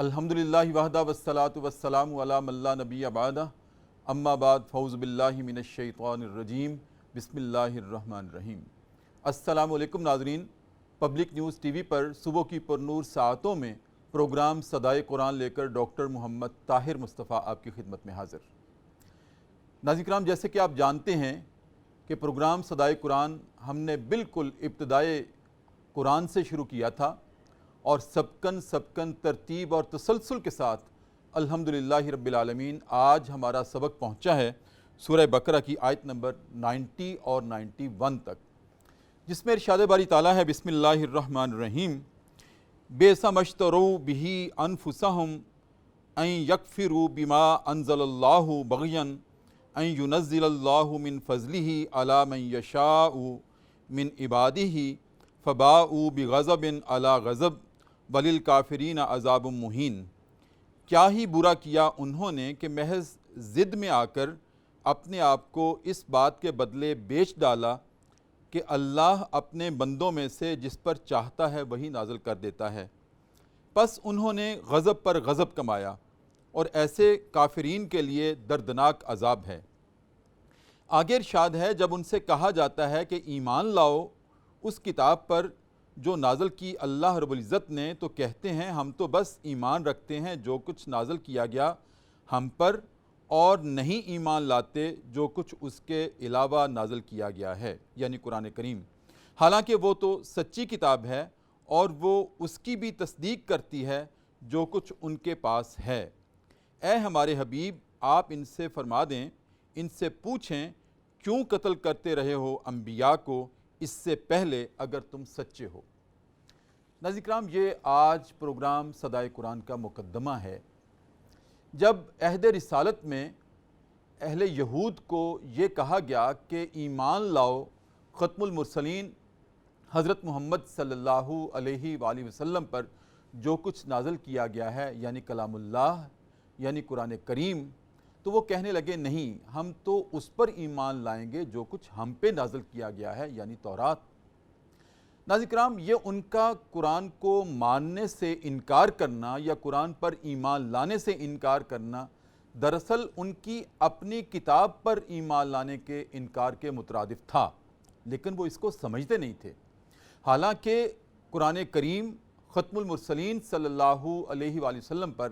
الحمدللہ وحدہ والصلاۃ والسلام علی من لا نبی بعدہ اما بعد فاعوذ باللہ من الشیطان الرجیم بسم اللہ الرحمن الرحیم۔ السلام علیکم ناظرین، پبلک نیوز ٹی وی پر صبح کی پرنور ساعتوں میں پروگرام صدائے قرآن لے کر ڈاکٹر محمد طاہر مصطفیٰ آپ کی خدمت میں حاضر۔ ناظرین کرام، جیسے کہ آپ جانتے ہیں کہ پروگرام صدائے قرآن ہم نے بالکل ابتدائے قرآن سے شروع کیا تھا اور سبکن ترتیب اور تسلسل کے ساتھ الحمدللہ رب العالمین آج ہمارا سبق پہنچا ہے سورہ بقرہ کی آیت نمبر 90 اور 91 تک، جس میں ارشاد باری تعالیٰ ہے بسم اللہ الرحمن الرحیم۔ بئس ما اشتروا بہ انفسہم ان یکفروا بما انزل اللہ بغیا ان ینزل اللہ من فضلہ علی من یشاء من عبادہ فباؤوا بغضب علی غضب وللکافرین عذاب مہین۔ کیا ہی برا کیا انہوں نے کہ محض ضد میں آ کر اپنے آپ کو اس بات کے بدلے بیچ ڈالا کہ اللہ اپنے بندوں میں سے جس پر چاہتا ہے وہی نازل کر دیتا ہے، پس انہوں نے غضب پر غضب کمایا اور ایسے کافرین کے لیے دردناک عذاب ہے۔ آگے ارشاد ہے، جب ان سے کہا جاتا ہے کہ ایمان لاؤ اس کتاب پر جو نازل کی اللہ رب العزت نے، تو کہتے ہیں ہم تو بس ایمان رکھتے ہیں جو کچھ نازل کیا گیا ہم پر، اور نہیں ایمان لاتے جو کچھ اس کے علاوہ نازل کیا گیا ہے، یعنی قرآن کریم۔ حالانکہ وہ تو سچی کتاب ہے اور وہ اس کی بھی تصدیق کرتی ہے جو کچھ ان کے پاس ہے۔ اے ہمارے حبیب، آپ ان سے فرما دیں، ان سے پوچھیں کیوں قتل کرتے رہے ہو انبیاء کو اس سے پہلے اگر تم سچے ہو۔ ناظرین کرام، یہ آج پروگرام صدائے قرآن کا مقدمہ ہے۔ جب عہد رسالت میں اہل یہود کو یہ کہا گیا کہ ایمان لاؤ ختم المرسلین حضرت محمد صلی اللہ علیہ وآلہ وسلم پر جو کچھ نازل کیا گیا ہے، یعنی کلام اللہ، یعنی قرآن کریم، تو وہ کہنے لگے نہیں، ہم تو اس پر ایمان لائیں گے جو کچھ ہم پہ نازل کیا گیا ہے، یعنی تورات۔ ناظرین کرام، یہ ان کا قرآن کو ماننے سے انکار کرنا یا قرآن پر ایمان لانے سے انکار کرنا دراصل ان کی اپنی کتاب پر ایمان لانے کے انکار کے مترادف تھا، لیکن وہ اس کو سمجھتے نہیں تھے۔ حالانکہ قرآن کریم ختم المرسلین صلی اللہ علیہ وآلہ وسلم پر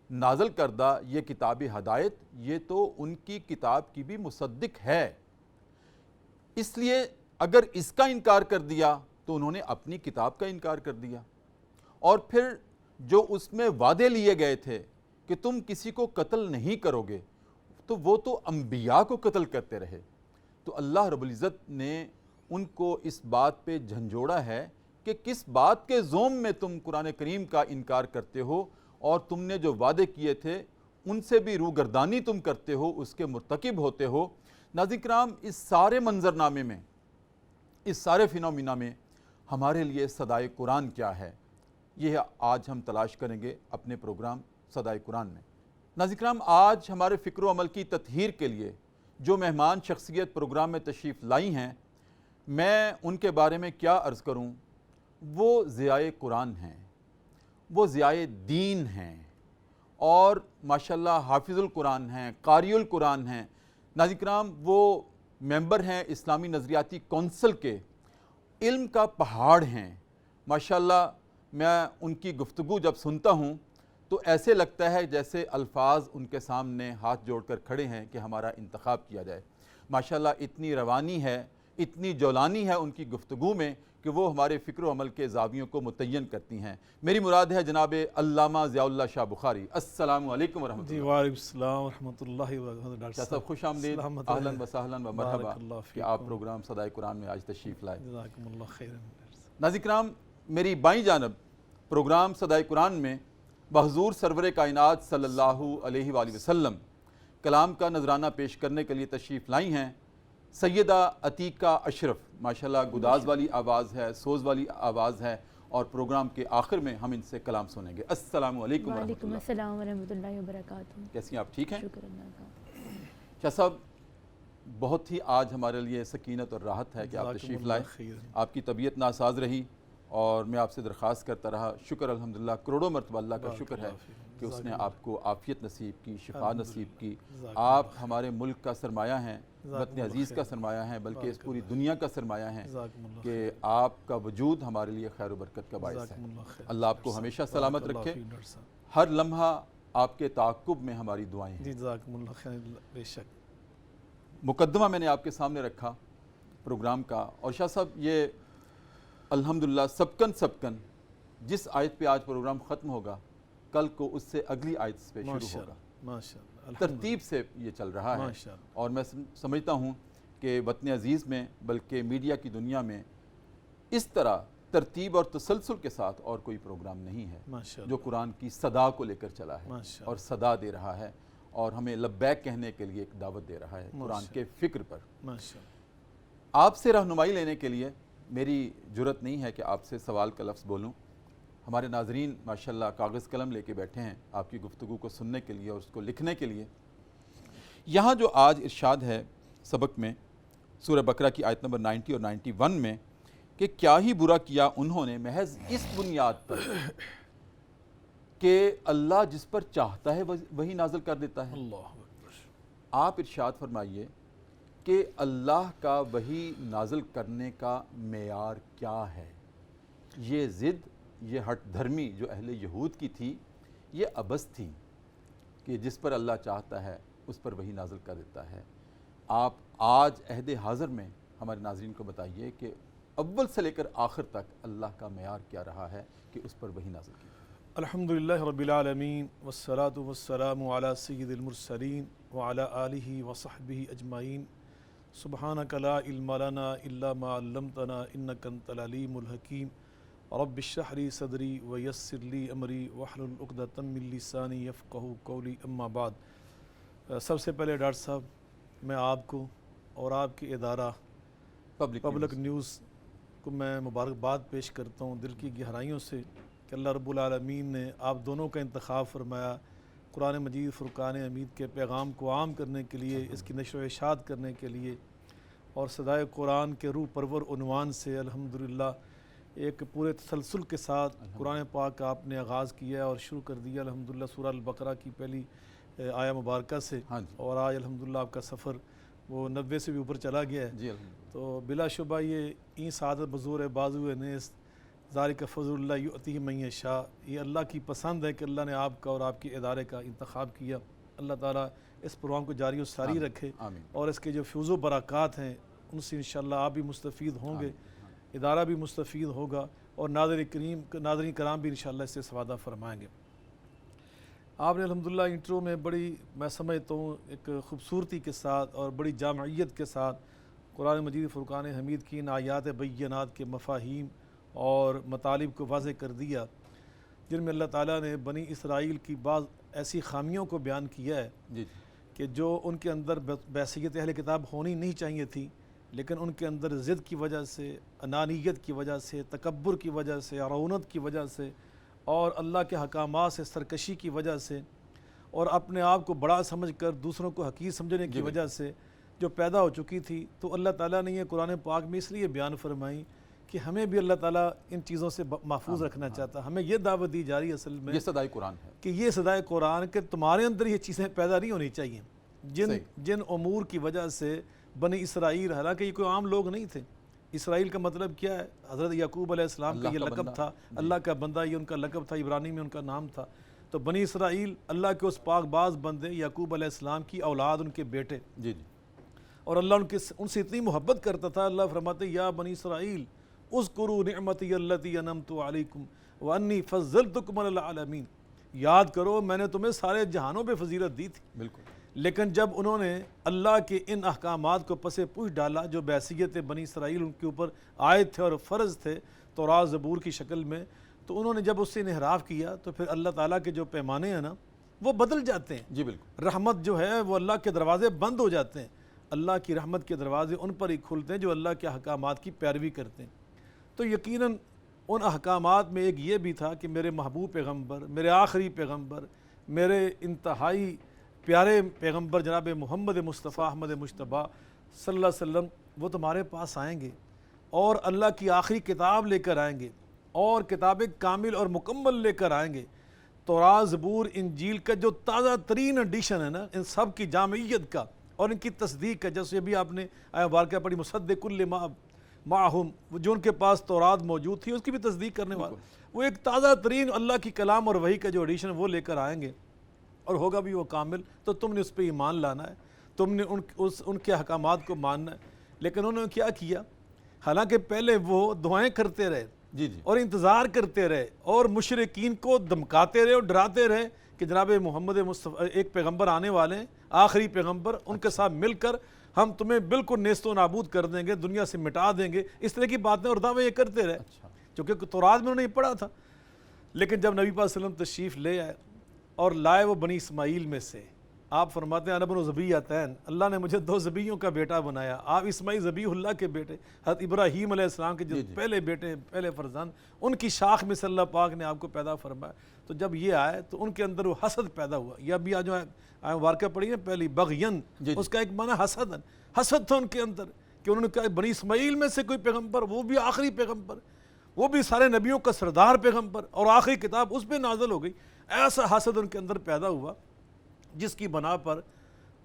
نازل کردہ یہ کتاب ہدایت، یہ تو ان کی کتاب کی بھی مصدق ہے۔ اس لیے اگر اس کا انکار کر دیا تو انہوں نے اپنی کتاب کا انکار کر دیا، اور پھر جو اس میں وعدے لیے گئے تھے کہ تم کسی کو قتل نہیں کرو گے، تو وہ تو انبیاء کو قتل کرتے رہے۔ تو اللہ رب العزت نے ان کو اس بات پہ جھنجھوڑا ہے کہ کس بات کے زوم میں تم قرآن کریم کا انکار کرتے ہو، اور تم نے جو وعدے کیے تھے ان سے بھی روگردانی تم کرتے ہو، اس کے مرتکب ہوتے ہو۔ ناظرین کرام، اس سارے منظرنامے میں، اس سارے فینومینا میں ہمارے لیے صدائے قرآن کیا ہے، یہ آج ہم تلاش کریں گے اپنے پروگرام صدائے قرآن میں۔ ناظرین کرام، آج ہمارے فکر و عمل کی تطہیر کے لیے جو مہمان شخصیت پروگرام میں تشریف لائی ہیں، میں ان کے بارے میں کیا عرض کروں۔ وہ ضیاء قرآن ہیں، وہ ضیاء دین ہیں، اور ماشاءاللہ حافظ القرآن ہیں، قاری القرآن ہیں۔ ناظرین کرام، وہ ممبر ہیں اسلامی نظریاتی کونسل کے، علم کا پہاڑ ہیں۔ ماشاءاللہ میں ان کی گفتگو جب سنتا ہوں تو ایسے لگتا ہے جیسے الفاظ ان کے سامنے ہاتھ جوڑ کر کھڑے ہیں کہ ہمارا انتخاب کیا جائے۔ ماشاءاللہ اتنی روانی ہے، اتنی جولانی ہے ان کی گفتگو میں کہ وہ ہمارے فکر و عمل کے زاویوں کو متعین کرتی ہیں۔ میری مراد ہے جناب علامہ ضیاء اللہ شاہ بخاری۔ السلام علیکم ورحمۃ اللہ۔ وعلیکم السلام ورحمۃ اللہ وبرکاتہ۔ ڈاکٹر صاحب خوش آمدید، اہلاً و سہلاً و مرحبا کہ آپ پروگرام صدائے قرآن میں آج تشریف لائے۔ جزاکم اللہ خیرا۔ ناظرین کرام، میری بائیں جانب پروگرام صدائے قرآن میں بحضور سرور کائنات صلی اللہ علیہ وآلہ وسلم کلام کا نذرانہ پیش کرنے کے لیے تشریف لائی ہیں سیدہ عتیقہ اشرف۔ ماشاءاللہ گداز والی آواز ہے، سوز والی آواز ہے، اور پروگرام کے آخر میں ہم ان سے کلام سنیں گے۔ السلام علیکم ورحمۃ اللہ۔ وعلیکم السلام ورحمۃ اللہ وبرکاتہ۔ کیسی ہیں آپ؟ ٹھیک ہیں؟ شکر اللہ کا۔ شاہ صاحب، بہت ہی آج ہمارے لیے سکینت اور راحت ہے کہ آپ تشریف لائے۔ آپ کی طبیعت ناساز رہی اور میں آپ سے درخواست کرتا رہا، شکر الحمدللہ کروڑوں مرتبہ اللہ کا شکر ہے کہ اس نے آپ کو عافیت نصیب کی، شفا نصیب کی۔ آپ ہمارے ملک کا سرمایہ ہیں، وطن عزیز کا سرمایہ ہیں، بلکہ اس پوری دنیا کا سرمایہ ہیں کہ آپ کا وجود ہمارے لیے خیر و برکت کا باعث ہے۔ اللہ آپ کو ہمیشہ سلامت رکھے، ہر لمحہ آپ کے تعاقب میں ہماری دعائیں ہیں۔ جزاکم اللہ خیر، بے شک۔ مقدمہ میں نے آپ کے سامنے رکھا پروگرام کا، اور شاہ صاحب یہ الحمدللہ سبکن جس آیت پہ آج پروگرام ختم ہوگا، کل کو اس سے اگلی آیت پہ شروع ہوگا، ماشاءاللہ، ترتیب سے یہ چل رہا ہے۔ اور میں سمجھتا ہوں کہ وطن عزیز میں بلکہ میڈیا کی دنیا میں اس طرح ترتیب اور تسلسل کے ساتھ اور کوئی پروگرام نہیں ہے جو قرآن کی صدا کو لے کر چلا ہے اور صدا دے رہا ہے اور ہمیں لبیک کہنے کے لیے ایک دعوت دے رہا ہے قرآن کے فکر پر۔ آپ سے رہنمائی لینے کے لیے میری جرت نہیں ہے کہ آپ سے سوال کا لفظ بولوں۔ ہمارے ناظرین ماشاءاللہ کاغذ قلم لے کے بیٹھے ہیں آپ کی گفتگو کو سننے کے لیے اور اس کو لکھنے کے لیے۔ یہاں جو آج ارشاد ہے سبق میں سورہ بقرہ کی آیت نمبر 90 اور 91 میں کہ کیا ہی برا کیا انہوں نے محض اس بنیاد پر کہ اللہ جس پر چاہتا ہے وہی نازل کر دیتا ہے۔ آپ ارشاد فرمائیے کہ اللہ کا وحی نازل کرنے کا معیار کیا ہے؟ یہ ضد، یہ ہٹ دھرمی جو اہل یہود کی تھی، یہ عبث تھی کہ جس پر اللہ چاہتا ہے اس پر وحی نازل کر دیتا ہے۔ آپ آج عہد حاضر میں ہمارے ناظرین کو بتائیے کہ اول سے لے کر آخر تک اللہ کا معیار کیا رہا ہے کہ اس پر وحی نازل کی۔ الحمدللہ رب العالمین والصلاة والسلام علی سید المرسلین وعلی آلہ وصحبہ اجمعین۔ سبحانک لا علم لنا الا ما علمتنا انک انت العلیم الحکیم۔ رب اشرح لی صدری ویسر لی امری واحلل عقدۃ من لسانی یفقہوا قولی، اما بعد۔ سب سے پہلے ڈاکٹر صاحب میں آپ کو اور آپ کے ادارہ پبلک نیوز کو میں مبارکباد پیش کرتا ہوں دل کی گہرائیوں سے کہ اللہ رب العالمین نے آپ دونوں کا انتخاب فرمایا قرآن مجید فرقان حمید کے پیغام کو عام کرنے کے لیے، اس کی نشر و اشاعت کرنے کے لیے، اور صدائے قرآن کے روح پرور عنوان سے الحمدللہ ایک پورے تسلسل کے ساتھ قرآن پاک کا آپ نے آغاز کیا اور شروع کر دیا الحمدللہ سورہ البقرہ کی پہلی آیہ مبارکہ سے، اور آج الحمدللہ آپ کا سفر وہ 90 سے بھی اوپر چلا گیا ہے۔ تو بلا شبہ یہ این سعادت بزور بازو نیست ذالک فضل اللہ یؤتیہ من یشاء، یہ اللہ کی پسند ہے کہ اللہ نے آپ کا اور آپ کے ادارے کا انتخاب کیا۔ اللہ تعالیٰ اس پروگرام کو جاری و ساری رکھے اور اس کے جو فیوز و برکات ہیں ان سے انشاءاللہ آپ بھی مستفید ہوں گے، ادارہ بھی مستفید ہوگا، اور ناظرین کرام بھی انشاءاللہ اس سے استفادہ فرمائیں گے۔ آپ نے الحمدللہ انٹرو میں بڑی، میں سمجھتا ہوں ایک خوبصورتی کے ساتھ اور بڑی جامعیت کے ساتھ قرآن مجید فرقان حمید کی ان آیات بینات کے مفاہیم اور مطالب کو واضح کر دیا، جن میں اللہ تعالیٰ نے بنی اسرائیل کی بعض ایسی خامیوں کو بیان کیا ہے کہ جو ان کے اندر بحیثیت اہل کتاب ہونی نہیں چاہیے تھی، لیکن ان کے اندر ضد کی وجہ سے، انانیت کی وجہ سے، تکبر کی وجہ سے، عرونت کی وجہ سے، اور اللہ کے حکامات سے سرکشی کی وجہ سے، اور اپنے آپ کو بڑا سمجھ کر دوسروں کو حقیر سمجھنے کی وجہ سے جو پیدا ہو چکی تھی، تو اللہ تعالیٰ نے یہ قرآن پاک میں اس لیے بیان فرمائی کہ ہمیں بھی اللہ تعالیٰ ان چیزوں سے محفوظ رکھنا چاہتا۔ ہمیں یہ دعوت دی جا رہی ہے اصل میں، یہ صدائے قرآن ہے کہ یہ صدائے قرآن کہ تمہارے اندر یہ چیزیں پیدا نہیں ہونی چاہیے جن امور کی وجہ سے بنی اسرائیل، حالانکہ یہ کوئی عام لوگ نہیں تھے۔ اسرائیل کا مطلب کیا ہے؟ حضرت یعقوب علیہ السلام کا یہ لقب تھا، اللہ کا بندہ یہ ان کا لقب تھا، عبرانی میں ان کا نام تھا۔ تو بنی اسرائیل اللہ کے اس پاک باز بندے یعقوب علیہ السلام کی اولاد، ان کے بیٹے، اور اللہ ان سے اتنی محبت کرتا تھا۔ اللہ فرماتے یا بنی اسرائیل اذکروا نعمتی التی انعمت علیکم وانی فضلتکم علی العالمین، یاد کرو میں نے تمہیں سارے جہانوں پہ فضیلت دی تھی۔ بالکل، لیکن جب انہوں نے اللہ کے ان احکامات کو پس پوچھ ڈالا جو بحیثیت بنی اسرائیل ان کے اوپر عائد تھے اور فرض تھے تورات زبور کی شکل میں، تو انہوں نے جب اس سے انحراف کیا تو پھر اللہ تعالیٰ کے جو پیمانے ہیں نا وہ بدل جاتے ہیں۔ جی بالکل، رحمت جو ہے وہ اللہ کے دروازے بند ہو جاتے ہیں، اللہ کی رحمت کے دروازے ان پر ہی کھلتے ہیں جو اللہ کے احکامات کی پیروی کرتے ہیں۔ تو یقیناً ان احکامات میں ایک یہ بھی تھا کہ میرے محبوب پیغمبر، میرے آخری پیغمبر، میرے انتہائی پیارے پیغمبر جناب محمد مصطفیٰ احمد مجتبیٰ صلی اللہ علیہ وسلم وہ تمہارے پاس آئیں گے اور اللہ کی آخری کتاب لے کر آئیں گے، اور کتاب کامل اور مکمل لے کر آئیں گے۔ تورات، زبور، انجیل کا جو تازہ ترین ایڈیشن ہے نا، ان سب کی جامعیت کا اور ان کی تصدیق کا، جیسے ابھی آپ نے آیا واقعہ پڑھی مصدق کل ما معہم، جو ان کے پاس تورات موجود تھی اس کی بھی تصدیق کرنے والا، وہ ایک تازہ ترین اللہ کی کلام اور وحی کا جو ایڈیشن وہ لے کر آئیں گے اور ہوگا بھی وہ کامل۔ تو تم نے اس پہ ایمان لانا ہے، تم نے ان کے احکامات کو ماننا ہے۔ لیکن انہوں نے کیا کیا؟ حالانکہ پہلے وہ دعائیں کرتے رہے اور انتظار کرتے رہے اور مشرکین کو دمکاتے رہے اور ڈراتے رہے کہ جناب محمد مصطفیٰ ایک پیغمبر آنے والے ہیں، آخری پیغمبر، ان کے ساتھ مل کر ہم تمہیں بالکل نیست و نابود کر دیں گے، دنیا سے مٹا دیں گے، اس طرح کی باتیں اور دعوے یہ کرتے رہے، کیونکہ تورات میں انہوں نے یہ پڑھا تھا۔ لیکن جب نبی پاک صلی اللہ علیہ وسلم تشریف لے آئے اور لائے وہ بنی اسماعیل میں سے، آپ فرماتے ہیں انا بن ذبیۃین، اللہ نے مجھے 2 ذبیحوں کا بیٹا بنایا۔ آپ اسماعیل ذبیح اللہ کے بیٹے، حضرت ابراہیم علیہ السلام کے جو پہلے بیٹے، پہلے فرزند، ان کی شاخ میں سے اللہ پاک نے آپ کو پیدا فرمایا۔ تو جب یہ آئے تو ان کے اندر وہ حسد پیدا ہوا۔ یہ ابھی آج واقعہ پڑھی ہے پہلی بغین، اس کا ایک معنی حسد، حسد تھا ان کے اندر کہ انہوں نے کہا بنی اسماعیل میں سے کوئی پیغمبر، وہ بھی آخری پیغمبر، وہ بھی سارے نبیوں کا سردار پیغمبر، اور آخری کتاب اس پہ نازل ہو گئی۔ ایسا حسد ان کے اندر پیدا ہوا جس کی بنا پر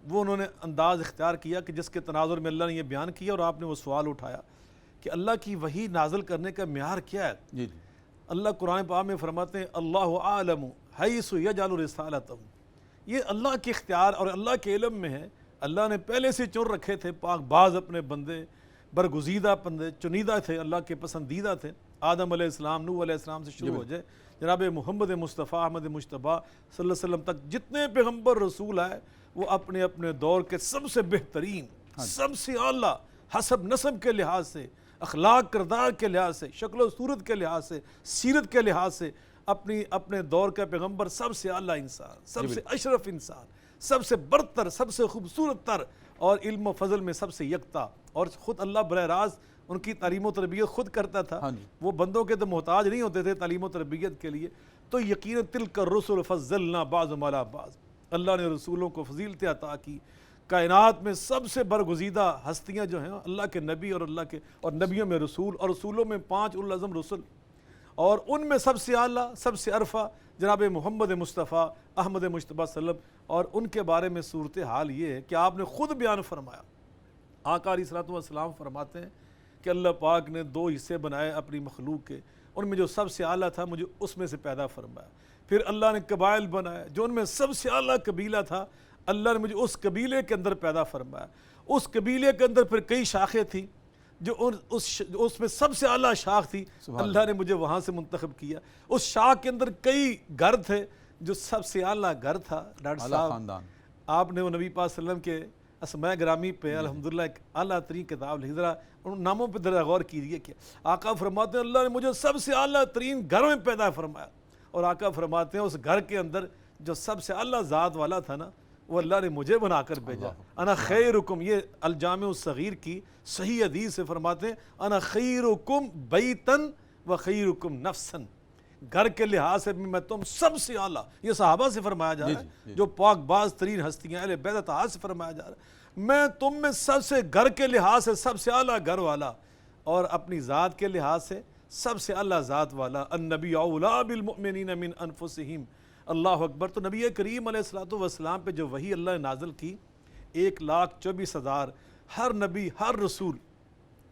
وہ انہوں نے انداز اختیار کیا کہ جس کے تناظر میں اللہ نے یہ بیان کیا، اور آپ نے وہ سوال اٹھایا کہ اللہ کی وحی نازل کرنے کا معیار کیا ہے؟ اللہ قرآن پاک میں فرماتے ہیں اللہ عالم حیث یجعل رسالتہ، یہ اللہ کے اختیار اور اللہ کے علم میں ہے۔ اللہ نے پہلے سے چن رکھے تھے پاک باز اپنے بندے، برگزیدہ بندے، چنیدہ تھے، اللہ کے پسندیدہ تھے۔ آدم علیہ السلام، نوح علیہ السلام سے شروع ہو جائے جناب محمد مصطفیٰ احمد مجتبیٰ صلی اللہ علیہ وسلم تک جتنے پیغمبر رسول آئے، وہ اپنے اپنے دور کے سب سے بہترین، سب سے اعلیٰ حسب نسب کے لحاظ سے، اخلاق کردار کے لحاظ سے، شکل و صورت کے لحاظ سے، سیرت کے لحاظ سے اپنے دور کا پیغمبر سب سے اعلیٰ انسان، سب سے اشرف انسان، سب سے برتر، سب سے خوبصورت تر، اور علم و فضل میں سب سے یکتا، اور خود اللہ براہ راست ان کی تعلیم و تربیت خود کرتا تھا۔ وہ بندوں کے تو محتاج نہیں ہوتے تھے تعلیم و تربیت کے لیے۔ تو یقیناً تلک الرسل فضلنا بعضهم علی بعض، اللہ نے رسولوں کو فضیلتیں عطا کی۔ کائنات میں سب سے برگزیدہ ہستیاں جو ہیں اللہ کے نبی اور نبیوں میں رسول، اور رسولوں میں 5 اولو العزم رسل، اور ان میں سب سے اعلیٰ، سب سے عرفہ جناب محمد مصطفیٰ احمد مجتبیٰ صلی اللہ علیہ وسلم۔ اور ان کے بارے میں صورتحال یہ ہے کہ آپ نے خود بیان فرمایا، آقا علیہ الصلوۃ والسلام فرماتے ہیں کہ اللہ پاک نے 2 حصے بنائے اپنی مخلوق کے، ان میں جو سب سے اعلیٰ تھا مجھے اس میں سے پیدا فرمایا۔ پھر اللہ نے قبائل بنائے، جو ان میں سب سے اعلیٰ قبیلہ تھا، اللہ نے مجھے اس قبیلے کے اندر پیدا فرمایا۔ اس قبیلے کے اندر پھر کئی شاخیں تھیں، جو اس میں سب سے اعلیٰ شاخ تھی، اللہ نے مجھے وہاں سے منتخب کیا۔ اس شاخ کے اندر کئی گھر تھے، جو سب سے اعلیٰ گھر تھا ڈاکٹر صاحب، آپ نے وہ نبی پاک صلی اللہ علیہ وسلم کے اسماء گرامی پہ الحمدللہ ایک اعلیٰ ترین کتاب لکھی، ذرا ان ناموں پہ ذرا غور کیجیے کہ آقا فرماتے ہیں اللہ نے مجھے سب سے اعلیٰ ترین گھر میں پیدا فرمایا، اور آقا فرماتے ہیں اس گھر کے اندر جو سب سے اعلیٰ ذات والا تھا نا، وہ اللہ نے مجھے بنا کر بھیجا۔ انا خیرکم، یہ الجامع الصغیر کی صحیح حدیث سے فرماتے ہیں انا خیرکم بیتن و خیرکم نفسن، گھر کے لحاظ سے میں تم سب سے اعلیٰ، یہ صحابہ سے فرمایا جا رہا ہے، جو پاک باز ترین ہستیاں اہل بیت اطہار سے فرمایا جا رہا ہے، میں تم میں سب سے گھر کے لحاظ سے سب سے اعلیٰ گھر والا، اور اپنی ذات کے لحاظ سے سب سے اعلیٰ ذات والا۔ النبی اولیٰ بالمؤمنین من انفسہم، اللہ اکبر۔ تو نبی کریم علیہ الصلوۃ والسلام پہ جو وحی اللہ نے نازل کی، 1,24,000، ہر نبی ہر رسول،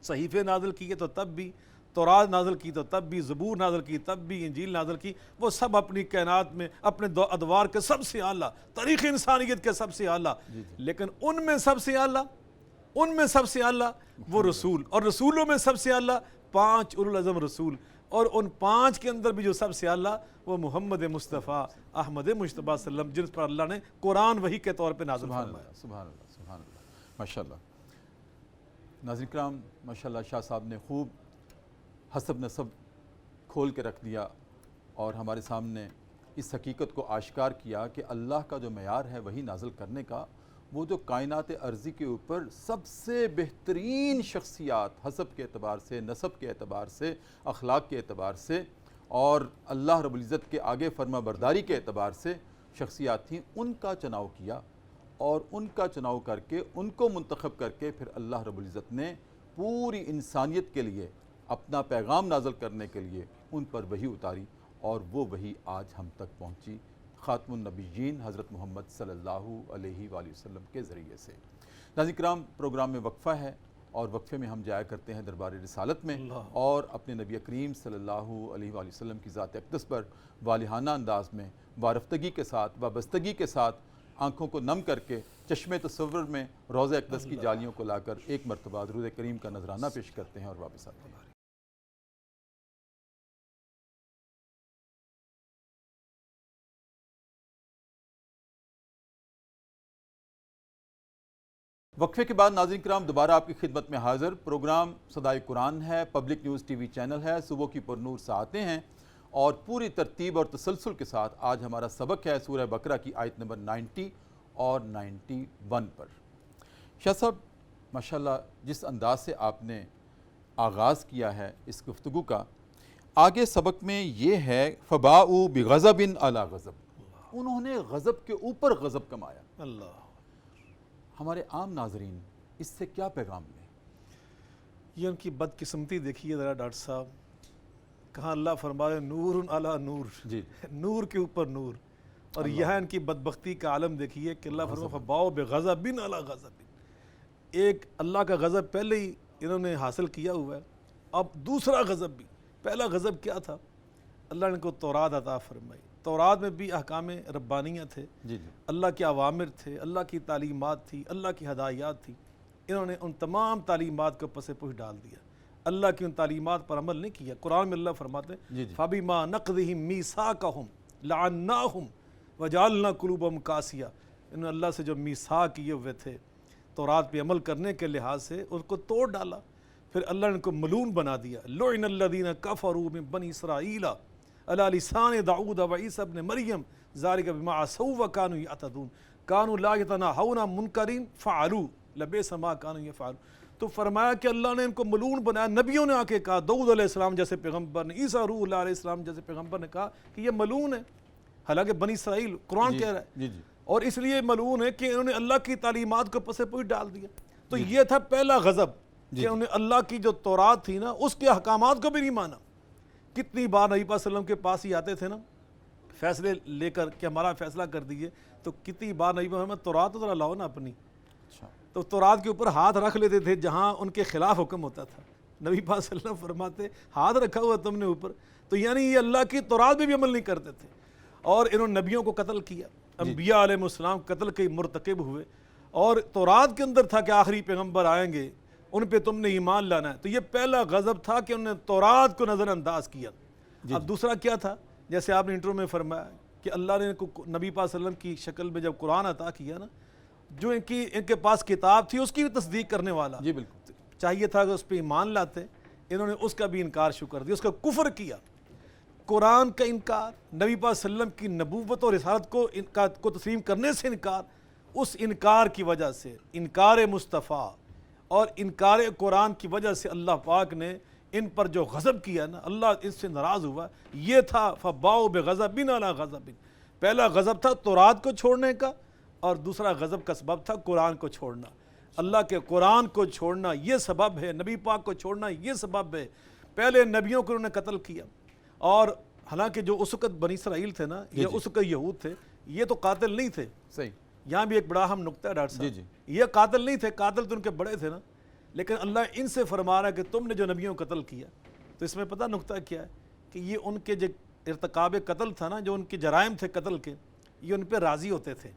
صحیفے نازل کیے تو تب بھی، تورات نازل کی تو تب بھی، زبور نازل کی تب بھی، انجیل نازل کی، وہ سب اپنی کائنات میں اپنے ادوار کے سب سے اعلیٰ، تاریخ انسانیت کے سب سے اعلیٰ۔ لیکن ان میں سب سے اعلیٰ، ان میں سب سے اعلیٰ وہ رسول، اور رسولوں میں سب سے اعلیٰ 5 اولو العزم رسول، اور ان 5 کے اندر بھی جو سب سے اعلیٰ وہ محمد مصطفیٰ احمد مجتبیٰ صلی اللہ علیہ وسلم، جن پر اللہ نے قرآن وحی کے طور پہ نازل فرمایا۔ سبحان اللہ، سبحان اللہ، ماشاءاللہ۔ ناظرین کرام، ماشاءاللہ شاہ صاحب نے خوب حسب نسب کھول کے رکھ دیا اور ہمارے سامنے اس حقیقت کو آشکار کیا کہ اللہ کا جو معیار ہے وہی نازل کرنے کا، وہ جو کائنات ارضی کے اوپر سب سے بہترین شخصیات حسب کے اعتبار سے، نسب کے اعتبار سے، اخلاق کے اعتبار سے، اور اللہ رب العزت کے آگے فرما برداری کے اعتبار سے شخصیات تھیں، ان کا چناؤ کیا، اور ان کا چناؤ کر کے ان کو منتخب کر کے پھر اللہ رب العزت نے پوری انسانیت کے لیے اپنا پیغام نازل کرنے کے لیے ان پر وحی اتاری اور وہ وحی آج ہم تک پہنچی خاتم النبیین حضرت محمد صلی اللہ علیہ وآلہ وسلم کے ذریعے سے۔ ناظرین کرام، پروگرام میں وقفہ ہے اور وقفے میں ہم جایا کرتے ہیں دربار رسالت میں اور اپنے نبی کریم صلی اللہ علیہ وآلہ وسلم کی ذات اقدس پر والہانہ انداز میں وارفتگی کے ساتھ وابستگی کے ساتھ آنکھوں کو نم کر کے چشم تصور میں روضہ اقدس کی جالیوں کو لا کر ایک مرتبہ درود کریم کا نذرانہ پیش کرتے ہیں اور واپس آتے ہیں۔ وقفے کے بعد ناظرین کرام دوبارہ آپ کی خدمت میں حاضر۔ پروگرام صدائے قرآن ہے، public news T V channel ہے، صبح کی پرنور ساعتیں ہیں اور پوری ترتیب اور تسلسل کے ساتھ آج ہمارا سبق ہے سورہ بقرہ کی آیت نمبر 90 اور 91 پر۔ شاہ صاحب ماشاءاللہ جس انداز سے آپ نے آغاز کیا ہے اس گفتگو کا، آگے سبق میں یہ ہے فَبَاءُوا بِغَضَبٍ عَلَى غَضَب، انہوں نے غضب کے اوپر غضب کمایا۔ اللہ، ہمارے عام ناظرین اس سے کیا پیغام لیں؟ یہ ان کی بدقسمتی دیکھیے ذرا ڈاکٹر صاحب، کہاں اللہ فرمائے نور علی نور، جی نور کے اوپر نور، اور یہاں ان کی بدبختی کا عالم دیکھیے کہ اللہ فرمائے فَبَاءُوا بِغَضَبٍ عَلَى غَضَبٍ، ایک اللہ کا غضب پہلے ہی انہوں نے حاصل کیا ہوا ہے، اب دوسرا غضب بھی۔ پہلا غضب کیا تھا؟ اللہ نے ان کو تورات عطا فرمائی، تورات میں بھی احکام ربانیہ تھے، اللہ کے اوامر تھے، اللہ کی تعلیمات تھی، اللہ کی ہدایات تھی، انہوں نے ان تمام تعلیمات کو پس پوش ڈال دیا، اللہ کی ان تعلیمات پر عمل نہیں کیا۔ قرآن میں اللہ فرماتے ہیں فَبِمَا نَقْضِهِمْ مِيثَاقَهُمْ لَعَنَّاهُمْ وَجَعَلْنَا قُلُوبَهُمْ قَاسِيَةً، انہوں نے اللہ سے جو میثاق کیے ہوئے تھے تورات پہ عمل کرنے کے لحاظ سے ان کو توڑ ڈالا، پھر اللہ نے ان کو ملعون بنا دیا۔ لُعِنَ الَّذِينَ كَفَرُوا مِن بَنِي إِسْرَائِيلَ عَلَى لِسَانِ دَاوُودَ وَعِيسَى ابْنِ مَرْيَمَ ذَلِكَ بِمَا عَصَوْا وَكَانُوا يَعْتَدُونَ كَانُوا لَا يَتَنَاهَوْنَ عَن مُنكَرٍ فَعَلُوهُ لَبِئْسَ مَا كَانُوا يَفْعَلُونَ۔ تو فرمایا کہ اللہ نے ان کو ملعون بنایا۔ نبیوں نے آ کے کہا، داؤد علیہ السلام جیسے پیغمبر نے، عیسیٰ روح اللہ علیہ السلام جیسے پیغمبر نے کہا کہ یہ ملعون ہے، حالانکہ بنی اسرائیل قرآن کہہ رہا ہے، اور اس لیے ملعون ہے کہ انہوں نے اللہ کی تعلیمات کو پس پوش ڈال دیا۔ تو یہ تھا پہلا غضب کہ انہوں نے اللہ کی جو تورات تھی نا اس کے احکامات کو بھی نہیں مانا۔ کتنی بار نبی پاک صلی اللہ علیہ وسلم کے پاس ہی آتے تھے نا فیصلے لے کر کہ ہمارا فیصلہ کر دیجئے، تو کتنی بار نبی محمد تورات تو ذرا لاؤ نا اپنی، تو تورات کے اوپر ہاتھ رکھ لیتے تھے جہاں ان کے خلاف حکم ہوتا تھا۔ نبی پاک صلی اللہ علیہ وسلم فرماتے ہاتھ رکھا ہوا تم نے اوپر، تو یعنی یہ اللہ کی تورات میں بھی عمل نہیں کرتے تھے، اور انہوں نے نبیوں کو قتل کیا، انبیاء علیہ السلام قتل کے مرتکب ہوئے، اور تورات کے اندر تھا کہ آخری پیغمبر آئیں گے ان پہ تم نے ایمان لانا ہے۔ تو یہ پہلا غضب تھا کہ انہوں نے تورات کو نظر انداز کیا۔ اب دوسرا کیا تھا؟ جیسے آپ نے انٹرو میں فرمایا کہ اللہ نے نبی پاک صلی اللہ علیہ وسلم کی شکل میں جب قرآن عطا کیا نا، جو ان کے پاس کتاب تھی اس کی بھی تصدیق کرنے والا، جی بالکل چاہیے تھا کہ اس پہ ایمان لاتے، انہوں نے اس کا بھی انکار شروع کر دیا، اس کا کفر کیا، قرآن کا انکار، نبی پاک صلی اللہ علیہ وسلم کی نبوت اور رسالت کو تسلیم کرنے سے انکار، اس انکار کی وجہ سے، انکار مصطفیٰ اور انکار قرآن کی وجہ سے اللہ پاک نے ان پر جو غضب کیا نا، اللہ اس سے ناراض ہوا۔ یہ تھا فَبَاءُوا بِغَضَبٍ عَلَى غَضَبٍ، پہلا غضب تھا تورات کو چھوڑنے کا، اور دوسرا غضب کا سبب تھا قرآن کو چھوڑنا۔ اللہ کے قرآن کو چھوڑنا یہ سبب ہے، نبی پاک کو چھوڑنا یہ سبب ہے۔ پہلے نبیوں کو انہوں نے قتل کیا، اور حالانکہ جو اس وقت بنی اسرائیل تھے نا، یا اس وقت یہود تھے، یہ تو قاتل نہیں تھے۔ صحیح، یہاں بھی ایک بڑا اہم نقطہ ہے ڈاکٹر صاحب، یہ قاتل نہیں تھے، قاتل تو ان کے بڑے تھے نا، لیکن اللہ ان سے فرما رہا ہے کہ تم نے جو نبیوں کو قتل کیا۔ تو اس میں پتہ نقطہ کیا ہے کہ یہ ان کے جو ارتکاب قتل تھا نا، جو ان کے جرائم تھے قتل کے، یہ ان پہ راضی ہوتے تھے،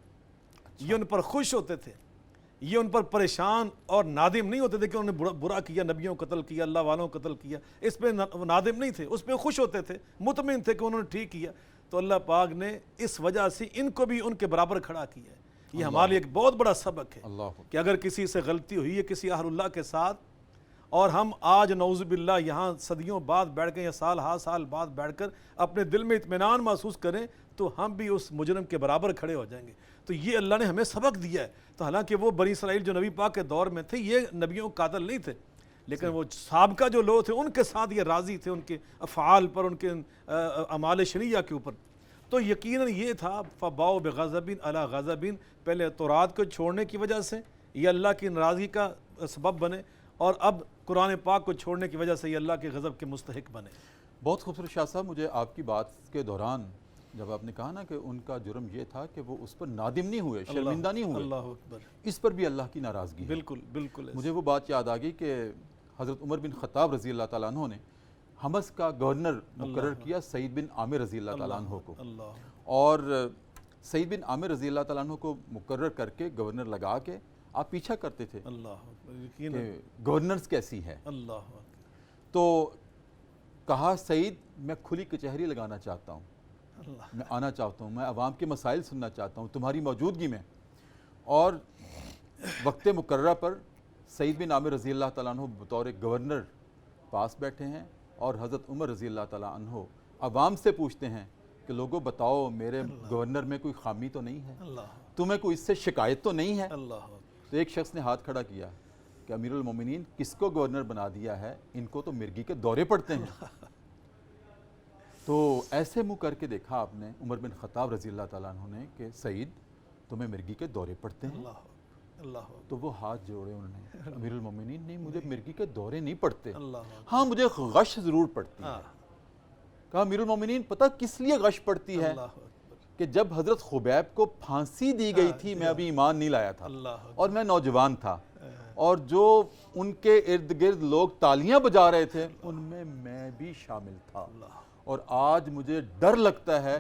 یہ ان پر خوش ہوتے تھے، یہ ان پر پریشان اور نادم نہیں ہوتے تھے کہ انہوں نے برا کیا، نبیوں کو قتل کیا، اللہ والوں کو قتل کیا، اس پہ نادم نہیں تھے، اس پہ خوش ہوتے تھے، مطمئن تھے کہ انہوں نے ٹھیک کیا۔ تو اللہ پاک نے اس وجہ سے ان کو بھی ان کے برابر کھڑا کیا ہے۔ یہ ہمارے لیے ایک بہت بڑا سبق ہے کہ اگر کسی سے غلطی ہوئی ہے کسی اہل اللہ کے ساتھ، اور ہم آج نعوذ باللہ یہاں صدیوں بعد بیٹھ کے یا سال بعد بیٹھ کر اپنے دل میں اطمینان محسوس کریں، تو ہم بھی اس مجرم کے برابر کھڑے ہو جائیں گے۔ تو یہ اللہ نے ہمیں سبق دیا ہے۔ تو حالانکہ وہ بنی اسرائیل جو نبی پاک کے دور میں تھے، یہ نبیوں قاتل نہیں تھے، لیکن وہ سابقہ جو لوگ تھے ان کے ساتھ یہ راضی تھے، ان کے افعال پر، ان کے اعمال شرعیہ کے اوپر۔ تو یقیناً یہ تھا فَبَاءُوا بِغَضَبٍ عَلَى غَضَبٍ، پہلے تورات کو چھوڑنے کی وجہ سے یہ اللہ کی ناراضگی کا سبب بنے، اور اب قرآن پاک کو چھوڑنے کی وجہ سے یہ اللہ کے غضب کے مستحق بنے۔ بہت خوبصورت شاہ صاحب، مجھے آپ کی بات کے دوران جب آپ نے کہا نا کہ ان کا جرم یہ تھا کہ وہ اس پر نادم نہیں ہوئے، شرمندہ نہیں ہوئے، اللہ اکبر، اس پر بھی اللہ کی ناراضگی ہے۔ بالکل بالکل مجھے وہ بات یاد آ گئی کہ حضرت عمر بن خطاب رضی اللہ تعالیٰ عنہ نے حمص کا گورنر مقرر کیا سعید بن عامر رضی اللہ تعالیٰ عنہ کو، اور سعید بن عامر رضی اللہ تعالیٰ عنہ کو مقرر کر کے گورنر لگا کے آپ پیچھا کرتے تھے کہ گورنرز کیسی ہے۔ اللہ تو کہا سعید میں کھلی کچہری لگانا چاہتا ہوں، میں آنا چاہتا ہوں، میں عوام کے مسائل سننا چاہتا ہوں تمہاری موجودگی میں۔ اور وقت مقررہ پر سعید بن عامر رضی اللہ تعالیٰ عنہ بطور گورنر پاس بیٹھے ہیں، اور حضرت عمر رضی اللہ تعالیٰ عنہ عوام سے پوچھتے ہیں کہ لوگوں بتاؤ میرے گورنر میں کوئی خامی تو نہیں ہے، تمہیں کوئی اس سے شکایت تو نہیں ہے؟ تو ایک شخص نے ہاتھ کھڑا کیا کہ امیر المومنین کس کو گورنر بنا دیا ہے، ان کو تو مرگی کے دورے پڑتے ہیں۔ تو ایسے منہ کر کے دیکھا آپ نے عمر بن خطاب رضی اللہ تعالیٰ عنہ نے کہ سعید تمہیں مرگی کے دورے پڑتے ہیں؟ تو وہ ہاتھ جوڑے انہوں نے، امیر المومنین نہیں، مجھے مرگی کے دورے نہیں پڑتے، ہاں مجھے غش ضرور پڑتی ہے۔ کہا امیر المومنین پتہ کس لیے غش پڑتی ہے؟ کہ جب حضرت خبیب کو پھانسی دی گئی تھی میں ابھی ایمان نہیں لایا تھا اور میں نوجوان تھا، اور جو ان کے ارد گرد لوگ تالیاں بجا رہے تھے ان میں بھی شامل تھا، اور آج مجھے ڈر لگتا ہے،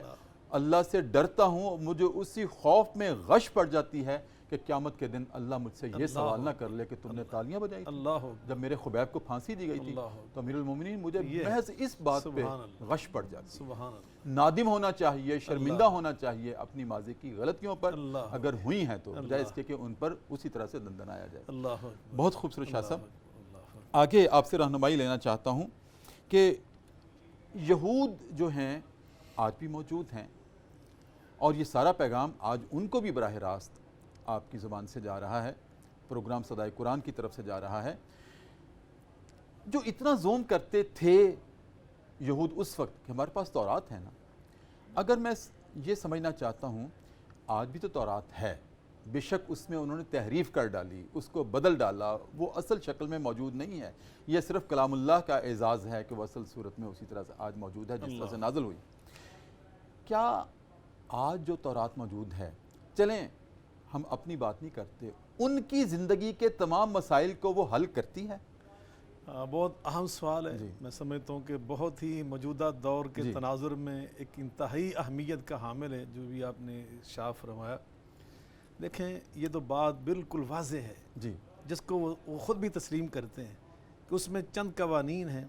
اللہ سے ڈرتا ہوں، مجھے اسی خوف میں غش پڑ جاتی ہے کہ قیامت کے دن اللہ مجھ سے یہ سوال نہ کر لے کہ تم نے تالیاں بجائی تھی جب میرے خبیب کو پھانسی دی گئی تھی۔ تو امیر المومنین مجھے محض اس بات پہ غش پڑ جاتی ہے۔ نادم ہونا چاہیے، شرمندہ ہونا چاہیے اپنی ماضی کی غلطیوں پر، اگر ہوئی ہیں تو بجائے اس کے کہ ان پر اسی طرح سے دندنایا جائے۔ بہت خوبصورت شاہ صاحب، آگے آپ سے رہنمائی لینا چاہتا ہوں کہ یہود جو ہیں آج بھی موجود ہیں، اور یہ سارا پیغام آج ان کو بھی براہ راست آپ کی زبان سے جا رہا ہے، پروگرام صدائے قرآن کی طرف سے جا رہا ہے۔ جو اتنا زوم کرتے تھے یہود اس وقت کہ ہمارے پاس تورات ہے نا، اگر میں یہ سمجھنا چاہتا ہوں آج بھی تو تورات ہے، بے شک اس میں انہوں نے تحریف کر ڈالی، اس کو بدل ڈالا، وہ اصل شکل میں موجود نہیں ہے، یہ صرف کلام اللہ کا اعزاز ہے کہ وہ اصل صورت میں اسی طرح سے آج موجود ہے جس طرح سے نازل ہوئی۔ کیا آج جو تورات موجود ہے، چلیں ہم اپنی بات نہیں کرتے، ان کی زندگی کے تمام مسائل کو وہ حل کرتی ہے؟ بہت اہم سوال ہے، میں سمجھتا ہوں کہ بہت ہی موجودہ دور کے تناظر میں ایک انتہائی اہمیت کا حامل ہے جو بھی آپ نے ارشاد فرمایا۔ دیکھیں یہ تو بات بالکل واضح ہے جس کو وہ خود بھی تسلیم کرتے ہیں کہ اس میں چند قوانین ہیں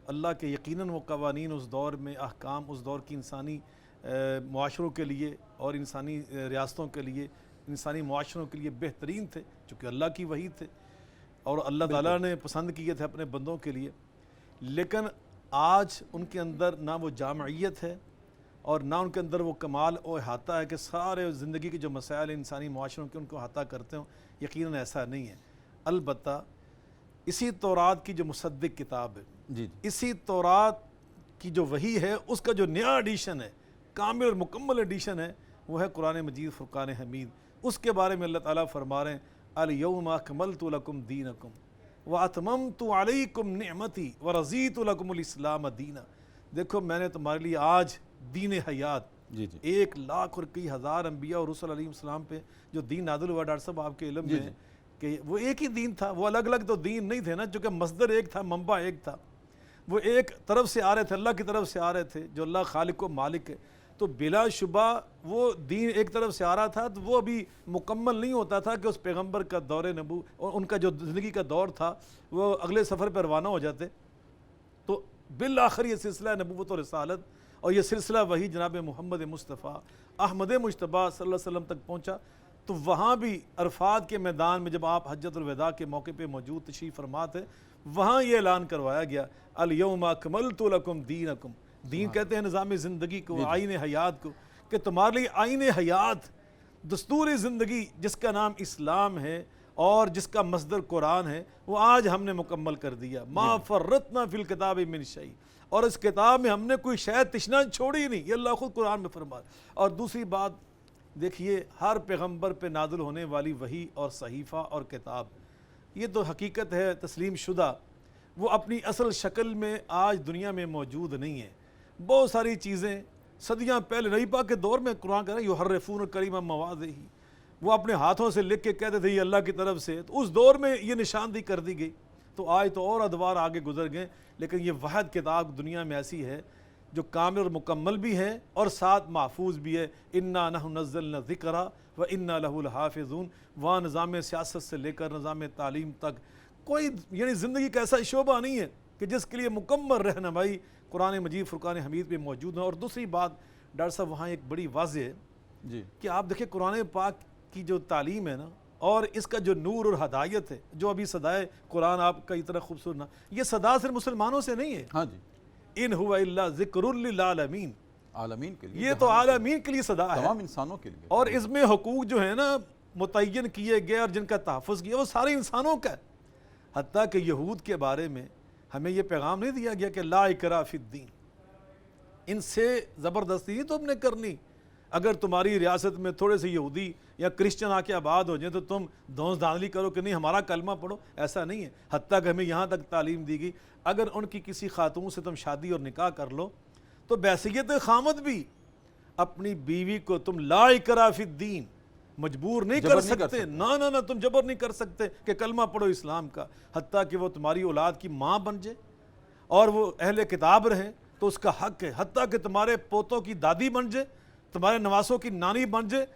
اللہ کے، یقیناً وہ قوانین اس دور میں، احکام اس دور کی انسانی معاشروں کے لیے اور انسانی ریاستوں کے لیے، انسانی معاشروں کے لیے بہترین تھے، چونکہ اللہ کی وحی تھے اور اللہ تعالیٰ نے پسند کیے تھے اپنے بندوں کے لیے، لیکن آج ان کے اندر نہ وہ جامعیت ہے اور نہ ان کے اندر وہ کمال و احاطہ ہے کہ سارے زندگی کے جو مسائل انسانی معاشروں کے ان کو احاطہ کرتے ہوں، یقیناً ایسا نہیں ہے۔ البتہ اسی تورات کی جو مصدق کتاب ہے، اسی تورات کی جو وحی ہے، اس کا جو نیا ایڈیشن ہے، کامل اور مکمل ایڈیشن ہے، وہ ہے قرآن مجید فرقان حمید۔ اس کے بارے میں اللہ تعالیٰ فرما رہے ہیں الیوم اکملت لکم دینکم واتممت علیکم نعمتی ورضیت لکم الاسلام دینا۔ دیکھو میں نے تمہارے لیے آج دین حیات، 1,00,000 اور کئی ہزار انبیاء اور رسول علیہ السلام پہ جو دین نازل ہوا، ڈاکٹر صاحب آپ کے علم میں کہ وہ ایک ہی دین تھا، وہ الگ الگ تو دین نہیں تھے نا، چونکہ مصدر ایک تھا، منبع ایک تھا، وہ ایک طرف سے آ رہے تھے، اللہ کی طرف سے آ رہے تھے جو اللہ خالق و مالک ہے۔ تو بلا شبہ وہ دین ایک طرف سے آ رہا تھا تو وہ ابھی مکمل نہیں ہوتا تھا کہ اس پیغمبر کا دور اور ان کا جو زندگی کا دور تھا وہ اگلے سفر پر روانہ ہو جاتے۔ تو بالآخر یہ سلسلہ نبوت و رسالت اور یہ سلسلہ وہی جناب محمد مصطفیٰ احمد مجتبیٰ صلی اللہ علیہ وسلم تک پہنچا۔ تو وہاں بھی عرفات کے میدان میں جب آپ حجۃ الوداع کے موقع پہ موجود تشریف فرما تھے، وہاں یہ اعلان کروایا گیا الیوم اکملت لکم دینکم۔ دین کہتے ہیں نظام زندگی کو، آئین حیات کو، کہ تمہارے لیے آئین حیات، دستور زندگی جس کا نام اسلام ہے اور جس کا مصدر قرآن ہے، وہ آج ہم نے مکمل کر دیا۔ ما فرطنا فی الکتاب من شیء، اور اس کتاب میں ہم نے کوئی شے تشنا چھوڑی نہیں، یہ اللہ خود قرآن میں فرماتا۔ اور دوسری بات دیکھیے، ہر پیغمبر پہ نازل ہونے والی وحی اور صحیفہ اور کتاب، یہ تو حقیقت ہے تسلیم شدہ، وہ اپنی اصل شکل میں آج دنیا میں موجود نہیں ہے۔ بہت ساری چیزیں صدیاں پہلے نبی پاک کے دور میں قرآن کہہ رہا ہے یحرفون الکلم عن مواضعہ، وہ اپنے ہاتھوں سے لکھ کے کہتے تھے یہ اللہ کی طرف سے، تو اس دور میں یہ نشاندہی کر دی گئی، تو آج تو اور ادوار آگے گزر گئے، لیکن یہ واحد کتاب دنیا میں ایسی ہے جو کامل اور مکمل بھی ہے اور ساتھ محفوظ بھی ہے۔ انا نحن نزلنا الذکر وانا لہ لحافظون۔ وہاں نظام سیاست سے لے کر نظام تعلیم تک کوئی یعنی زندگی کا ایسا شعبہ نہیں ہے کہ جس کے لیے مکمل رہنمائی قرآن مجید فرقان حمید میں موجود ہے۔ اور دوسری بات ڈاکٹر صاحب وہاں ایک بڑی واضح ہے جی کہ آپ دیکھیں قرآن پاک کی جو تعلیم ہے نا اور اس کا جو نور اور ہدایت ہے، جو ابھی صدائے قرآن آپ کا اتنا خوبصورت نا، یہ صدا صرف مسلمانوں سے نہیں ہے۔ ہاں جی، ان ہوا الا ذکر للعالمین، عالمین کے لیے، یہ تو عالمین کے لیے صدا ہے، تمام انسانوں کے لیے، اور اس میں حقوق جو ہے نا متعین کیے گئے اور جن کا تحفظ کیا وہ سارے انسانوں کا ہے۔ حتیٰ کہ یہود کے بارے میں ہمیں یہ پیغام نہیں دیا گیا کہ لا اکراہ فی الدین، ان سے زبردستی نہیں تم نے کرنی، اگر تمہاری ریاست میں تھوڑے سے یہودی یا کرسچن آ کے آباد ہو جائیں تو تم دھونس دھاندلی کرو کہ نہیں ہمارا کلمہ پڑھو، ایسا نہیں ہے۔ حتیٰ کہ ہمیں یہاں تک تعلیم دی گئی اگر ان کی کسی خاتون سے تم شادی اور نکاح کر لو تو بحیثیت خامد بھی اپنی بیوی کو تم لا اکراہ فی الدین مجبور نہیں کر سکتے، نہ تم جبر نہیں کر سکتے کہ کلمہ پڑھو اسلام کا، حتیٰ کہ وہ تمہاری اولاد کی ماں بن جائے اور وہ اہل کتاب رہے تو اس کا حق ہے، حتیٰ کہ تمہارے پوتوں کی دادی بن جائے، تمہارے نواسوں کی نانی بن جائے،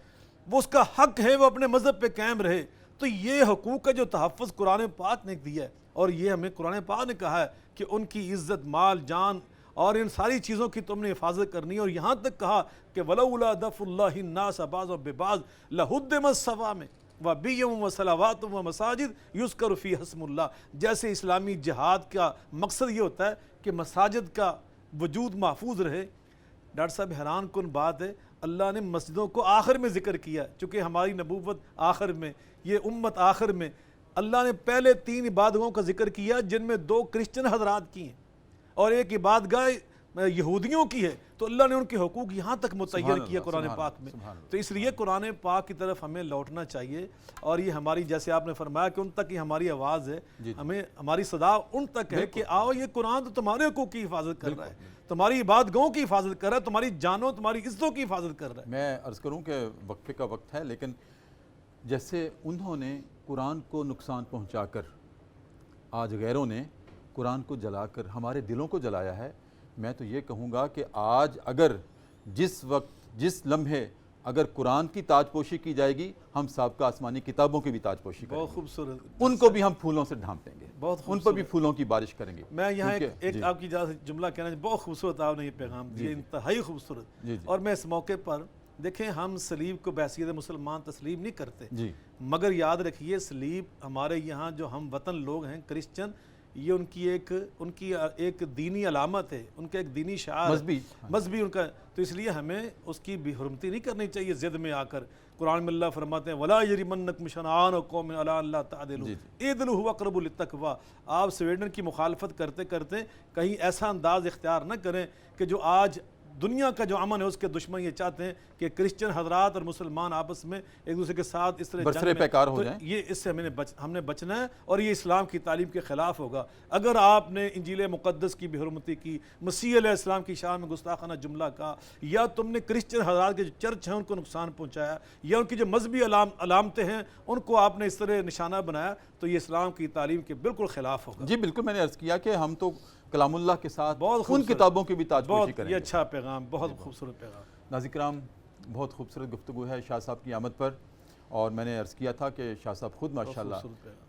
وہ اس کا حق ہے وہ اپنے مذہب پہ قائم رہے۔ تو یہ حقوق کا جو تحفظ قرآن پاک نے دیا ہے، اور یہ ہمیں قرآن پاک نے کہا ہے کہ ان کی عزت، مال، جان اور ان ساری چیزوں کی تم نے حفاظت کرنی ہے، اور یہاں تک کہا کہ وَلَوْلَا دَفْعُ اللَّهِ النَّاسَ بَعْضَهُم بِبَعْضٍ لَهُدِّمَتْ صَوَامِعُ وَبِيَعٌ وَصَلَوَاتٌ وَمَسَاجِدُ يُذْكَرُ فِيهَا اسْمُ اللَّهِ۔ جیسے اسلامی جہاد کا مقصد یہ ہوتا ہے کہ مساجد کا وجود محفوظ رہے، ڈاکٹر صاحب حیران کن بات ہے اللہ نے مسجدوں کو آخر میں ذکر کیا، چونکہ ہماری نبوت آخر میں، یہ امت آخر میں، اللہ نے پہلے 3 عبادتوں کا ذکر کیا جن میں 2 کرسچن حضرات کی ہیں اور ایک عبادتگاہ یہودیوں کی ہے، تو اللہ نے ان کے حقوق یہاں تک متعین کیا قرآن پاک میں۔ تو اس لیے قرآن پاک کی طرف ہمیں لوٹنا چاہیے، اور یہ ہماری جیسے آپ نے فرمایا کہ ان تک ہی ہماری آواز ہے، ہمیں ہماری صدا ان تک ہے کہ آؤ یہ قرآن تو تمہارے حقوق کی حفاظت کر رہا ہے، تمہاری عبادتوں کی حفاظت کر رہا ہے، تمہاری جانوں تمہاری عزتوں کی حفاظت کر رہا ہے۔ میں عرض کروں کہ وقفے کا وقت ہے، لیکن جیسے انہوں نے قرآن کو نقصان پہنچا کر آج غیروں نے قرآن کو جلا کر ہمارے دلوں کو جلایا ہے، میں تو یہ کہوں گا کہ آج اگر جس وقت جس لمحے اگر قرآن کی تاج پوشی کی جائے گی، ہم سابقہ آسمانی کتابوں کی بھی تاج پوشی کریں گے، بہت خوبصورت، ان کو بھی ہم پھولوں سے ڈھانپ دیں گے، بہت ان پر بھی پھولوں کی بارش کریں گے۔ میں یہاں ایک آپ کی اجازت جملہ کہنا ہے، بہت خوبصورت آپ نے یہ پیغام دیا، انتہائی خوبصورت، اور میں اس موقع پر دیکھیں ہم صلیب کو بحیثیت مسلمان تسلیم نہیں کرتے، مگر یاد رکھیے صلیب ہمارے یہاں جو ہم وطن لوگ ہیں کرسچن، یہ ان کی ایک دینی علامت ہے، ان کا ایک دینی شعار، مذہبی ان کا، تو اس لیے ہمیں اس کی بے حرمتی نہیں کرنی چاہیے ضد میں آ کر۔ قرآن میں اللہ فرماتے ہیں وَلَا يَجْرِمَنَّكُمْ شَنَآنُ قَوْمٍ عَلَىٰ أَلَّا تَعْدِلُوا اعْدِلُوا هُوَ أَقْرَبُ لِلتَّقْوَىٰ۔ آپ سویڈن کی مخالفت کرتے کرتے کہیں ایسا انداز اختیار نہ کریں کہ جو آج دنیا کا جو امن ہے اس کے دشمن یہ چاہتے ہیں کہ کرسچن حضرات اور مسلمان آپس میں ایک دوسرے کے ساتھ اس طرح برسرے پیکار ہو جائیں، یہ اس سے ہم نے بچنا ہے، اور یہ اسلام کی تعلیم کے خلاف ہوگا۔ اگر آپ نے انجیل مقدس کی بے حرمتی کی، مسیح علیہ السلام کی شان میں گستاخانہ جملہ کہا، یا تم نے کرسچن حضرات کے جو چرچ ہیں ان کو نقصان پہنچایا، یا ان کی جو مذہبی علامتیں ہیں ان کو آپ نے اس طرح نشانہ بنایا، تو یہ اسلام کی تعلیم کے بالکل خلاف ہوگا۔ جی بالکل، میں نے عرض کیا کہ ہم تو کلام اللہ کے ساتھ ان کتابوں کی بھی تاج پوشی کریں گے۔ یہ اچھا پیغام، بہت خوبصورت پیغام۔ ناظرین کرام، بہت خوبصورت گفتگو ہے شاہ صاحب کی آمد پر، اور میں نے عرض کیا تھا کہ شاہ صاحب خود ماشاءاللہ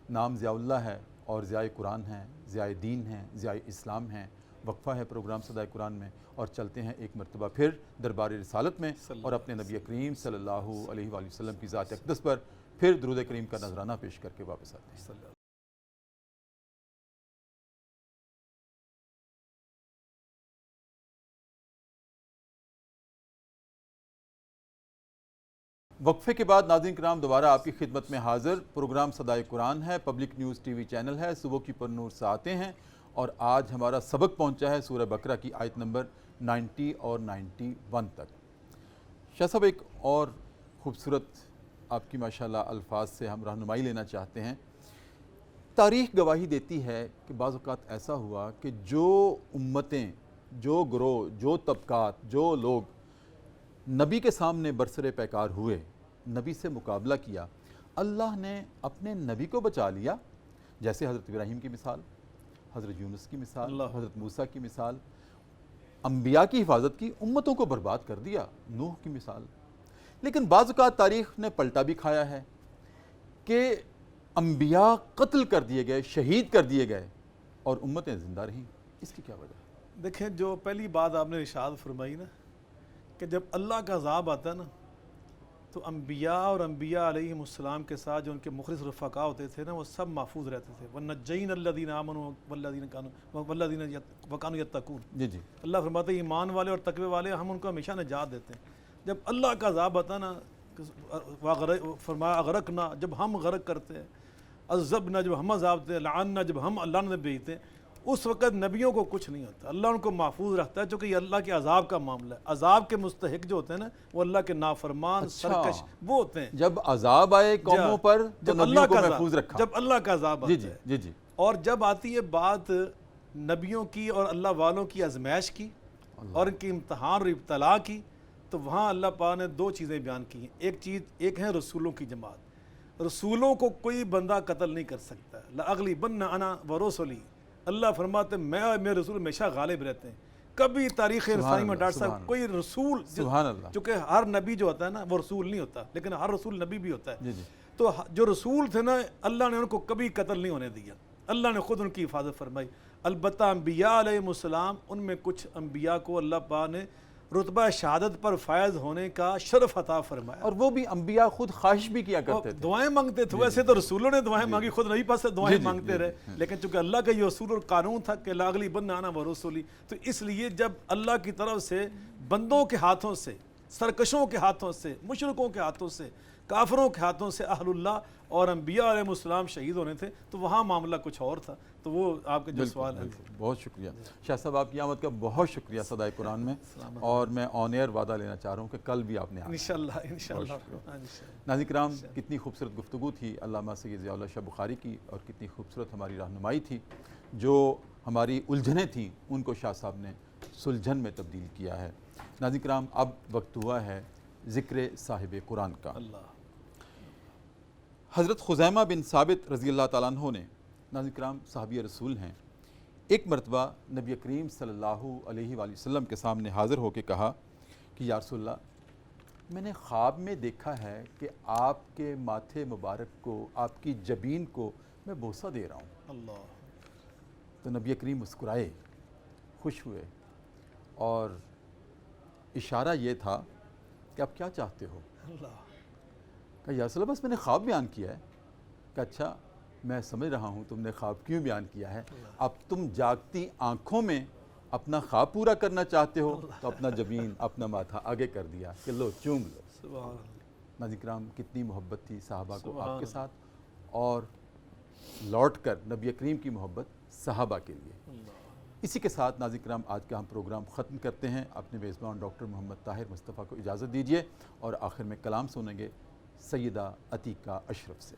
نام ضیاء اللہ ہے اور ضیاء قرآن ہے، ضیاء دین ہے، ضیاء اسلام ہے۔ وقفہ ہے پروگرام صدائے قرآن میں، اور چلتے ہیں ایک مرتبہ پھر دربار رسالت میں، اور اپنے نبی کریم صلی اللہ علیہ وآلہ وسلم کی ذات اقدس پر پھر درود کریم کا نذرانہ پیش کر کے واپس آتے ہیں۔ وقفے کے بعد ناظرین کرام دوبارہ آپ کی خدمت میں حاضر، پروگرام صدائے قرآن ہے، public news T V channel ہے، صبح کی پر نور سے آتے ہیں، اور آج ہمارا سبق پہنچا ہے سورہ بقرہ کی آیت نمبر 90 اور 91 تک۔ شاہ صاحب ایک اور خوبصورت آپ کی ماشاءاللہ الفاظ سے ہم رہنمائی لینا چاہتے ہیں تاریخ گواہی دیتی ہے کہ بعض اوقات ایسا ہوا کہ جو امتیں، جو گروہ، جو طبقات، جو لوگ نبی کے سامنے برسر پیکار ہوئے، نبی سے مقابلہ کیا، اللہ نے اپنے نبی کو بچا لیا. جیسے حضرت ابراہیم کی مثال، حضرت یونس کی مثال، اللہ. حضرت موسیٰ کی مثال. انبیاء کی حفاظت کی، امتوں کو برباد کر دیا، نوح کی مثال. لیکن بعض اوقات تاریخ نے پلٹا بھی کھایا ہے کہ انبیاء قتل کر دیے گئے، شہید کر دیے گئے اور امتیں زندہ رہیں. اس کی کیا وجہ ہے؟ دیکھیں، جو پہلی بات آپ نے ارشاد فرمائی نا کہ جب اللہ کا عذاب آتا ہے نا تو انبیاء اور انبیاء علیہم السلام کے ساتھ جو ان کے مخلص رفقا ہوتے تھے نا وہ سب محفوظ رہتے تھے. وَنَجَّيْنَا الَّذِينَ آمَنُوا وَالَّذِينَ وَكَانُوا يَتَّقُونَ. جی جی اللہ فرماتے ہیں ایمان والے اور تقوی والے ہم ان کو ہمیشہ نجات دیتے ہیں. جب اللہ کا عذاب آتا نا فرمایا اغرقنا، جب ہم غرق کرتے ہیں، عذبنا جب ہم عذاب دیتے ہیں، لعننا جب ہم اللہ نے بھیجتے ہیں، اس وقت نبیوں کو کچھ نہیں ہوتا. اللہ ان کو محفوظ رکھتا ہے چونکہ یہ اللہ کے عذاب کا معاملہ ہے. عذاب کے مستحق جو ہوتے ہیں نا وہ اللہ کے نافرمان، سرکش وہ ہوتے ہیں. جب عذاب آئے قوموں پر تو جب نبیوں اللہ کو کا محفوظ رکھا. جب اللہ کا عذاب جی آتا جی ہے. جی جی. اور جب آتی ہے بات نبیوں کی اور اللہ والوں کی آزمائش کی اور ان کی امتحان اور ابتلا کی، تو وہاں اللہ پاک نے دو چیزیں بیان کی ہیں. ایک ہے رسولوں کی جماعت. رسولوں کو کوئی بندہ قتل نہیں کر سکتا. لَأَغْلِبَنَّ أَنَا وَرُسُلِي. اللہ فرماتے ہیں میں اور میرے رسول ہمیشہ غالب رہتے ہیں. کبھی تاریخ انسانی میں ڈاکٹر صاحب کوئی رسول، سبحان اللہ. چونکہ ہر نبی جو ہوتا ہے نا وہ رسول نہیں ہوتا، لیکن ہر رسول نبی بھی ہوتا ہے. جی جی. تو جو رسول تھے نا اللہ نے ان کو کبھی قتل نہیں ہونے دیا. اللہ نے خود ان کی حفاظت فرمائی. البتہ انبیاء علیہ السلام، ان میں کچھ انبیاء کو اللہ پاک نے رتبہ شہادت پر فائز ہونے کا شرف عطا فرمایا. اور وہ بھی انبیاء خود خواہش بھی کیا کرتے تھے، دعائیں مانگتے تھے. ویسے تو رسولوں نے دعائیں مانگی، خود نبی پاس سے دعائیں مانگتے رہے، لیکن چونکہ اللہ کا یہ اصول اور قانون تھا کہ لَأَغْلِبَنَّ أَنَا وَرُسُلِي، تو اس لیے جب اللہ کی طرف سے بندوں کے ہاتھوں سے، سرکشوں کے ہاتھوں سے، مشرکوں کے ہاتھوں سے، کافروں کے ہاتھوں سے اہل اللہ اور انبیاء علیہ السلام شہید ہونے تھے تو وہاں معاملہ کچھ اور تھا. تو وہ آپ کے جو سوال ہے. بہت شکریہ شاہ صاحب، آپ کی آمد کا بہت شکریہ صدائے قرآن میں. اور میں آن ایئر وعدہ لینا چاہ رہا ہوں کہ کل بھی آپ نے آنا. انشاءاللہ. ناظرین کرام، کتنی خوبصورت گفتگو تھی علامہ سید ضیاء اللہ شاہ بخاری کی، اور کتنی خوبصورت ہماری رہنمائی تھی. جو ہماری الجھنیں تھیں ان کو شاہ صاحب نے سلجھن میں تبدیل کیا ہے. ناظرین کرام، اب وقت ہوا ہے ذکر صاحب قرآن کا. حضرت خزیمہ بن ثابت رضی اللہ تعالیٰ عنہ نے، ناظرین کرام صحابی رسول ہیں، ایک مرتبہ نبی کریم صلی اللہ علیہ وآلہ وسلم کے سامنے حاضر ہو کے کہا کہ یا رسول اللہ، میں نے خواب میں دیکھا ہے کہ آپ کے ماتھے مبارک کو، آپ کی جبین کو میں بوسہ دے رہا ہوں. اللہ. تو نبی کریم مسکرائے، خوش ہوئے، اور اشارہ یہ تھا کہ آپ کیا چاہتے ہو؟ اللہ. کہ یا رسول اللہ بس میں نے خواب بیان کیا ہے. کہ اچھا، میں سمجھ رہا ہوں تم نے خواب کیوں بیان کیا ہے. اب تم جاگتی آنکھوں میں اپنا خواب پورا کرنا چاہتے ہو تو اپنا جبین، اپنا ماتھا آگے کر دیا کہ لو چوم لو. سبحان اللہ. ناظرین کرام، کتنی محبت تھی صحابہ کو آپ کے ساتھ، اور لوٹ کر نبی کریم کی محبت صحابہ کے لیے. اسی کے ساتھ ناظرین کرام آج کا ہم پروگرام ختم کرتے ہیں. اپنے میزبان ڈاکٹر محمد طاہر مصطفیٰ کو اجازت دیجیے، اور آخر میں کلام سنیں گے سیدہ عتیقہ اشرف سے.